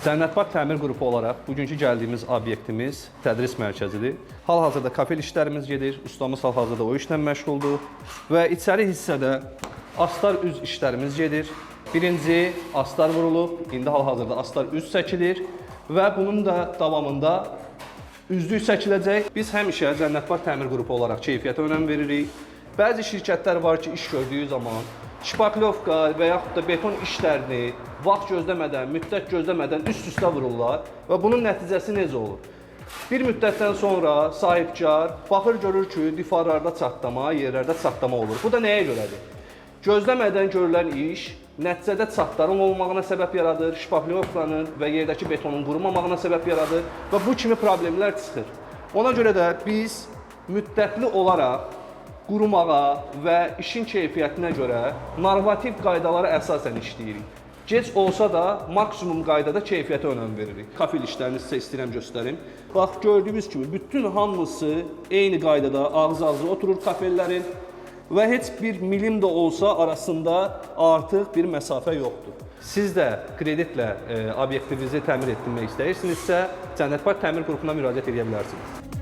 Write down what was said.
Cənnət Park Təmir Qrupu olaraq bugünkü gəldiyimiz obyektimiz tədris mərkəzidir. Hal-hazırda kafel işlərimiz gedir, ustamız hal-hazırda o işlə məşğuldur və içəri hissədə astar üz işlərimiz gedir. Birinci astar vurulub, indi hal-hazırda astar üz çəkilir və bunun da davamında üzlük çəkiləcək. Biz həmişə Cənnət Park Təmir Qrupu olaraq keyfiyyətə önəm veririk. Bəzi şirkətlər var ki, iş gördüyü zaman şpaklovka və yaxud da beton işlərini vaxt gözləmədən, müddət gözləmədən üst-üstə vururlar və bunun nəticəsi necə olur? Bir müddətdən sonra sahibkar baxır görür ki, divarlarda çatlama, yerlərdə çatlama olur. Bu da nəyə görədir? Gözləmədən görülən iş nəticədə çatların olmağına səbəb yaradır, şpaklovkanın və yerdəki betonun qurumamağına səbəb yaradır və bu kimi problemlər çıxır. Ona görə də biz müddətli olaraq qurumağa və işin keyfiyyətinə görə normativ qaydalara əsasən işləyirik. Gec olsa da maksimum qaydada keyfiyyətə önəm veririk. Kafel işlərini sizə istəyirəm göstərim. Bax, gördüyünüz kimi bütün hamısı eyni qaydada ağız-ağızı oturur kafellərin və heç bir milim də olsa arasında artıq bir məsafə yoxdur. Siz də kreditlə obyektinizi təmir etdirmək istəyirsinizsə, Cənnət Park Təmir Qrupuna müraciət edə bilərsiniz.